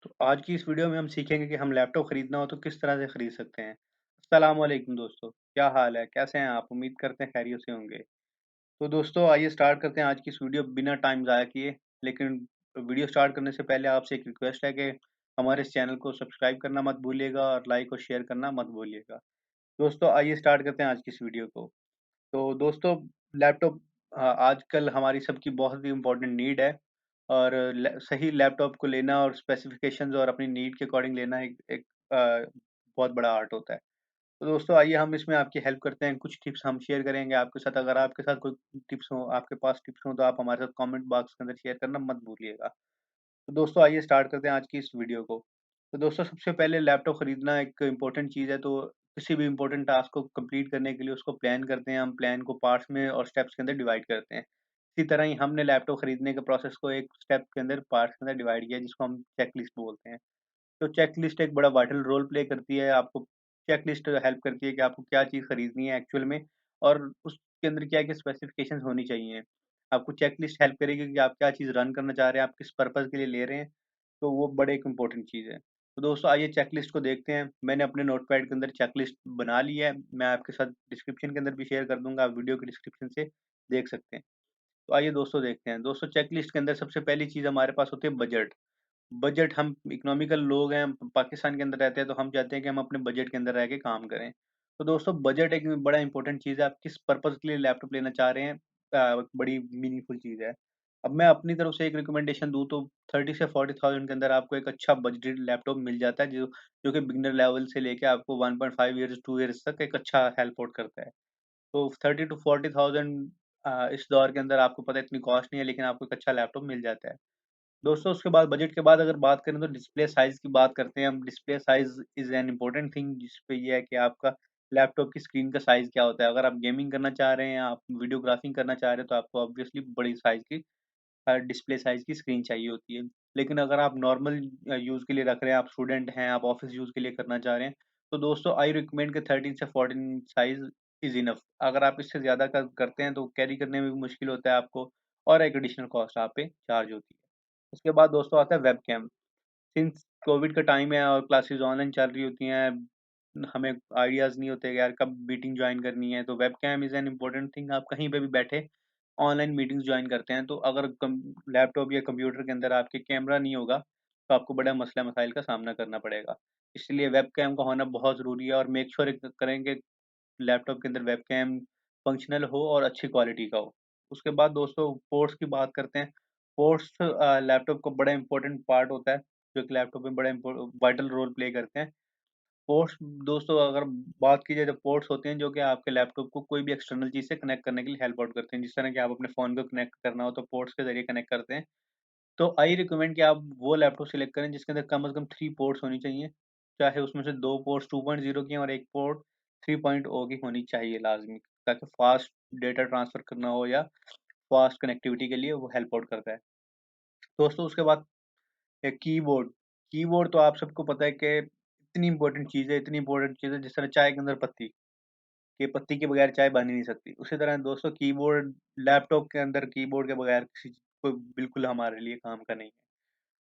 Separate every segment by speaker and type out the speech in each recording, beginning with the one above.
Speaker 1: तो आज की इस वीडियो में हम सीखेंगे कि हम लैपटॉप खरीदना हो तो किस तरह से खरीद सकते हैं। अस्सलाम वालेकुम दोस्तों, क्या हाल है? कैसे हैं आप? उम्मीद करते हैं खैरियत से होंगे। तो दोस्तों आइए स्टार्ट करते हैं आज की इस वीडियो बिना टाइम ज़ाया किए। लेकिन वीडियो स्टार्ट करने से पहले आपसे एक रिक्वेस्ट है कि हमारे इस चैनल को सब्सक्राइब करना मत भूलिएगा और लाइक और शेयर करना मत भूलिएगा। दोस्तों आइए स्टार्ट करते हैं आज की इस वीडियो को। तो दोस्तों लैपटॉप आजकल हमारी सबकी बहुत ही इम्पोर्टेंट नीड है और सही लैपटॉप को लेना और स्पेसिफिकेशंस और अपनी नीड के अकॉर्डिंग लेना एक एक बहुत बड़ा आर्ट होता है। तो दोस्तों आइए हम इसमें आपकी हेल्प करते हैं, कुछ टिप्स हम शेयर करेंगे आपके साथ। अगर आपके साथ कोई टिप्स हो, आपके पास टिप्स हो तो आप हमारे साथ कमेंट बॉक्स के अंदर शेयर करना मत भूलिएगा। तो दोस्तों आइए स्टार्ट करते हैं आज की इस वीडियो को। तो दोस्तों सबसे पहले लैपटॉप खरीदना एक इम्पोर्टेंट चीज़ है, तो किसी भी इम्पोर्टेंट टास्क को कंप्लीट करने के लिए उसको प्लान करते हैं। हम प्लान को पार्ट्स में और स्टेप्स के अंदर डिवाइड करते हैं। इसी तरह ही हमने लैपटॉप खरीदने के प्रोसेस को एक स्टेप के अंदर पार्ट्स के अंदर डिवाइड किया, जिसको हम चेकलिस्ट बोलते हैं। तो चेकलिस्ट एक बड़ा वाइटल रोल प्ले करती है। आपको चेकलिस्ट हेल्प करती है कि आपको क्या चीज़ खरीदनी है एक्चुअल में, और उसके अंदर क्या है कि स्पेसिफिकेशंस होनी चाहिए। आपको चेकलिस्ट हेल्प करेगी कि आप क्या चीज़ रन करना चाह रहे हैं, आप किस पर्पज़ के लिए ले रहे हैं। तो वो बड़े एक इम्पोर्टेंट चीज़ है। तो दोस्तों आइए चेकलिस्ट को देखते हैं। मैंने अपने नोटपैड के अंदर चेकलिस्ट बना ली है। मैं आपके साथ डिस्क्रिप्शन के अंदर भी शेयर कर दूँगा, आप वीडियो के डिस्क्रिप्शन से देख सकते हैं। तो आइए दोस्तों देखते हैं। दोस्तों चेकलिस्ट के अंदर सबसे पहली चीज़ हमारे पास होती है बजट। बजट, हम इकोनॉमिकल लोग हैं, पाकिस्तान के अंदर रहते हैं, तो हम चाहते हैं कि हम अपने बजट के अंदर रह के काम करें। तो दोस्तों बजट एक बड़ा इंपॉर्टेंट चीज़ है, आप किस पर्पज़ के लिए लैपटॉप लेना चाह रहे हैं, बड़ी मीनिंगफुल चीज़ है। अब मैं अपनी तरफ से एक रिकमेंडेशन दूँ तो 30 से 40,000 के अंदर आपको एक अच्छा बजटेड लैपटॉप मिल जाता है, जो कि बिगिनर लेवल से लेके आपको 1.5 ईयर्स 2 ईयर्स तक एक अच्छा हेल्प आउट करता है। तो 30 टू 40,000 इस दौर के अंदर आपको पता है इतनी कॉस्ट नहीं है, लेकिन आपको एक अच्छा लैपटॉप मिल जाता है। दोस्तों उसके बाद बजट के बाद अगर बात करें तो डिस्प्ले साइज़ की बात करते हैं हम। Display size is an important thing, जिस पे ये है कि आपका लैपटॉप की स्क्रीन का साइज़ क्या होता है। अगर आप गेमिंग करना चाह रहे हैं, आप वीडियोग्राफिंग करना चाह रहे हैं, तो आपको ऑब्वियसली बड़ी साइज़ की डिस्प्ले साइज़ की स्क्रीन चाहिए होती है। लेकिन अगर आप नॉर्मल यूज़ के लिए रख रहे हैं, आप स्टूडेंट हैं, आप ऑफ़िस यूज़ के लिए करना चाह रहे हैं, तो दोस्तों आई रिकमेंड कि 13 से 14 साइज़ इज़ इनफ। अगर आप इससे ज़्यादा करते हैं तो कैरी करने में भी मुश्किल होता है आपको, और एक एडिशनल कॉस्ट आप पे चार्ज होती है। उसके बाद दोस्तों आता है वेबकैम। सिंस कोविड का टाइम है और क्लासेस ऑनलाइन चल रही होती हैं, हमें आइडियाज़ नहीं होते कि यार कब मीटिंग जॉइन करनी है, तो webcam is an important thing. आप कहीं पे भी बैठे ऑनलाइन मीटिंग्स जॉइन करते हैं, तो अगर कम लैपटॉप या कंप्यूटर के अंदर आपके कैमरा नहीं होगा, तो आपको बड़ा मसला-मसाइल का सामना करना पड़ेगा। इसलिए वेबकैम का होना बहुत ज़रूरी है, और मेक श्योर करें कि लैपटॉप के अंदर वेबकैम फंक्शनल हो और अच्छी क्वालिटी का हो। उसके बाद दोस्तों पोर्ट्स की बात करते हैं। पोर्ट्स लैपटॉप का बड़ा इम्पोर्टेंट पार्ट होता है, जो कि लैपटॉप में बड़ा वाइटल रोल प्ले करते हैं। पोर्ट्स दोस्तों अगर बात की जाए तो पोर्ट्स होते हैं जो कि आपके लैपटॉप को कोई भी एक्सटर्नल चीज़ से कनेक्ट करने के लिए हेल्प आउट करते हैं। जिस तरह कि आप अपने फ़ोन को कनेक्ट करना हो तो पोर्ट्स के ज़रिए कनेक्ट करते हैं। तो आई रिकमेंड कि आप वो लैपटॉप सिलेक्ट करें जिसके अंदर कम से कम 3 पोर्ट्स होनी चाहिए। चाहे उसमें से 2 पोर्ट्स 2.0 की और 1 पोर्ट 3.0 की होनी चाहिए लाज़मी, ताकि फ़ास्ट डेटा ट्रांसफ़र करना हो या फ़ास्ट कनेक्टिविटी के लिए वो हेल्प आउट करता है। दोस्तों उसके बाद एक कीबोर्ड। कीबोर्ड तो आप सबको पता है कि इतनी इम्पोर्टेंट चीज़ है जिस तरह चाय के अंदर पत्ती, कि पत्ती के बगैर चाय बन ही नहीं सकती। उसी तरह दोस्तों कीबोर्ड, लैपटॉप के अंदर कीबोर्ड के बगैर किसी को बिल्कुल हमारे लिए काम का नहीं है।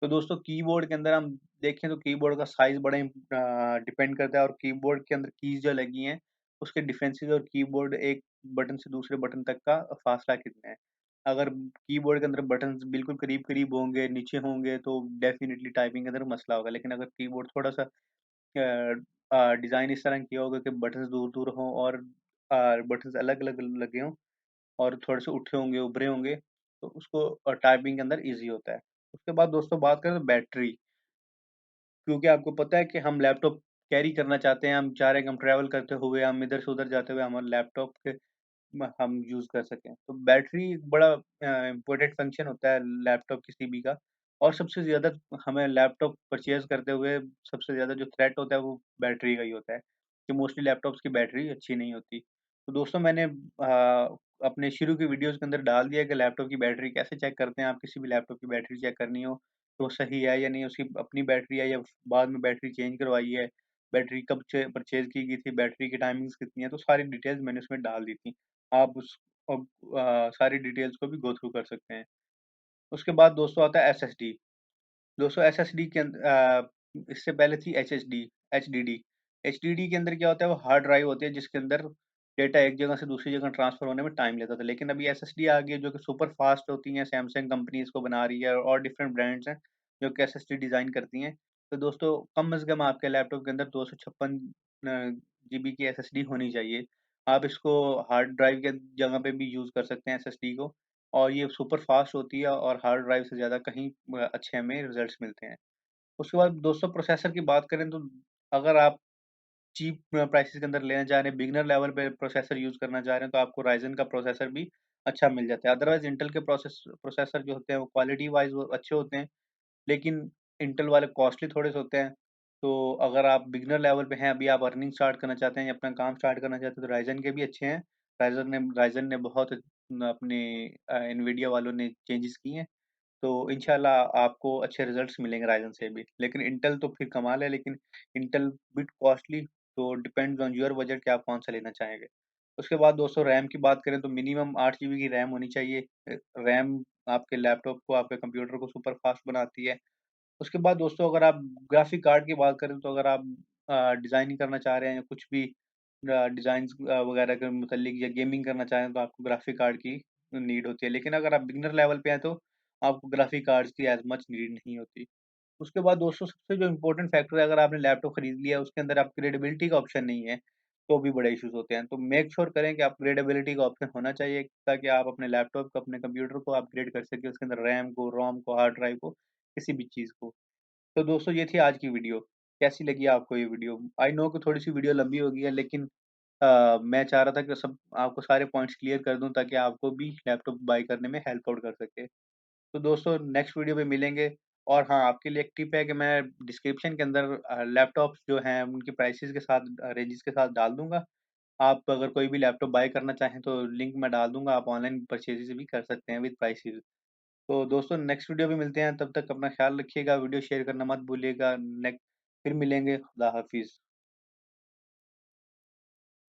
Speaker 1: तो दोस्तों कीबोर्ड के अंदर हम देखें तो कीबोर्ड का साइज़ बड़ा डिपेंड करता है, और कीबोर्ड के अंदर कीज़ जो लगी हैं, उसके डिफरेंसेस, और कीबोर्ड एक बटन से दूसरे बटन तक का फ़ासला कितना है। अगर कीबोर्ड के अंदर बटन्स बिल्कुल करीब-करीब होंगे, नीचे होंगे, तो डेफ़िनिटली टाइपिंग के अंदर मसला होगा। लेकिन अगर कीबोर्ड थोड़ा-सा डिज़ाइन इस तरह किया होगा कि बटन्स दूर-दूर हों, और बटन्स अलग-अलग लगे हों, और थोड़े से उठे होंगे, उभरे होंगे, तो उसको टाइपिंग के अंदर ईज़ी होता है। उसके बाद दोस्तों बात करें तो बैटरी, क्योंकि आपको पता है कि हम लैपटॉप कैरी करना चाहते हैं, हम चाह रहे हैं कि हम ट्रैवल करते हुए, हम इधर से उधर जाते हुए हमारे लैपटॉप के हम यूज़ कर सकें। तो बैटरी एक बड़ा इम्पोर्टेंट फंक्शन होता है लैपटॉप किसी भी का, और सबसे ज़्यादा हमें लैपटॉप परचेज़ करते हुए सबसे ज़्यादा जो थ्रेट होता है वो बैटरी का ही होता है, कि मोस्टली लैपटॉप्स की बैटरी अच्छी नहीं होती। तो दोस्तों मैंने अपने शुरू की वीडियोज़ के अंदर डाल दिया है कि लैपटॉप की बैटरी कैसे चेक करते हैं। आप किसी भी लैपटॉप की बैटरी चेक करनी हो, तो सही है या नहीं, उसकी अपनी बैटरी है या बाद में बैटरी चेंज करवाई है, बैटरी कब परचेज़ की गई थी, बैटरी की टाइमिंग्स कितनी है, तो सारी डिटेल्स मैंने उसमें डाल दी थी। आप सारी डिटेल्स को भी गो थ्रू कर सकते हैं। उसके बाद दोस्तों आता है एसएसडी। दोस्तों एसएसडी के इससे पहले थी एचएसडी एचडीडी। एचडीडी के अंदर क्या होता है, वो हार्ड ड्राइव होती है जिसके अंदर डेटा एक जगह से दूसरी जगह ट्रांसफर होने में टाइम लेता था। लेकिन अभी एसएसडी आ गई है जो कि सुपर फास्ट होती हैं। सैमसंग कंपनी इसको बना रही है और डिफरेंट ब्रांड्स हैं जो कि एसएसडी डिज़ाइन करती हैं। तो दोस्तों कम से कम आपके लैपटॉप के अंदर 256 जीबी की एसएसडी होनी चाहिए। आप इसको हार्ड ड्राइव के जगह पे भी यूज़ कर सकते हैं एसएसडी को, और ये सुपर फास्ट होती है और हार्ड ड्राइव से ज़्यादा कहीं अच्छे हमें रिजल्ट्स मिलते हैं। उसके बाद दोस्तों प्रोसेसर की बात करें तो अगर आप चीप प्राइसेज़ के अंदर लेना चाह रहे हैं, बिगिनर लेवल पे प्रोसेसर यूज़ करना चाह रहे हैं, तो आपको राइज़न का प्रोसेसर भी अच्छा मिल जाता है। अदरवाइज़ इंटेल के प्रोसेसर जो होते हैं वो क्वालिटी वाइज़ वो अच्छे होते हैं, लेकिन इंटेल वाले कॉस्टली थोड़े से होते हैं। तो अगर आप बिगिनर लेवल पे हैं, अभी आप अर्निंग स्टार्ट करना चाहते हैं या अपना काम स्टार्ट करना चाहते हैं, तो राइज़न के भी अच्छे हैं। राइज़न ने बहुत अपने एनवीडिया वालों ने चेंजेज़ किए हैं। तो इंशाल्लाह आपको अच्छे रिज़ल्ट्स मिलेंगे राइज़न से भी। लेकिन इंटेल तो फिर कमाल है, लेकिन इंटेल बिट कॉस्टली, तो डिपेंड्स ऑन योर बजट कि आप कौन-सा लेना चाहेंगे। उसके बाद दोस्तों रैम की बात करें तो मिनिमम 8 जीबी की रैम होनी चाहिए। रैम आपके लैपटॉप को, आपके कंप्यूटर को सुपर फास्ट बनाती है। उसके बाद दोस्तों अगर आप ग्राफिक कार्ड की बात करें तो अगर आप डिज़ाइनिंग करना चाह रहे हैं या कुछ भी डिज़ाइन्स वगैरह के मुतालिक या गेमिंग करना चाह रहे हैं तो आपको ग्राफिक कार्ड की नीड होती है। लेकिन अगर आप बिगिनर लेवल पे हैं तो आपको ग्राफिक कार्ड्स की एज़ मच नीड नहीं होती। उसके बाद दोस्तों सबसे जो इम्पोर्टेंट फैक्टर है, अगर आपने लैपटॉप खरीद लिया है उसके अंदर अपग्रेडेबिलिटी का ऑप्शन नहीं है, तो भी बड़े इश्यूज़ होते हैं। तो मेक श्योर करें कि अपग्रेडेबिलिटी का ऑप्शन होना चाहिए ताकि आप अपने लैपटॉप को, अपने कंप्यूटर को अपग्रेड कर सकें, उसके अंदर रैम को, रोम को, हार्ड ड्राइव को, किसी भी चीज़ को। तो दोस्तों ये थी आज की वीडियो। कैसी लगी आपको ये वीडियो? आई नो कि थोड़ी-सी वीडियो लंबी हो गई है, लेकिन मैं चाह रहा था कि सब आपको सारे पॉइंट्स क्लियर कर दूँ ताकि आपको भी लैपटॉप बाय करने में हेल्प आउट कर सके। तो दोस्तों नेक्स्ट वीडियो में मिलेंगे। और हाँ, आपके लिए एक टिप है कि मैं डिस्क्रिप्शन के अंदर लैपटॉप्स जो हैं उनकी प्राइसेज़ के साथ रेंजेस के साथ डाल दूँगा। आप अगर कोई भी लैपटॉप बाय करना चाहें तो लिंक मैं डाल दूँगा, आप ऑनलाइन परचेज़ भी कर सकते हैं विद प्राइसेज़। तो दोस्तों नेक्स्ट वीडियो में मिलते हैं, तब तक अपना ख़्याल रखिएगा, वीडियो शेयर करना मत भूलिएगा। फिर मिलेंगे, खुदा हाफ़िज़।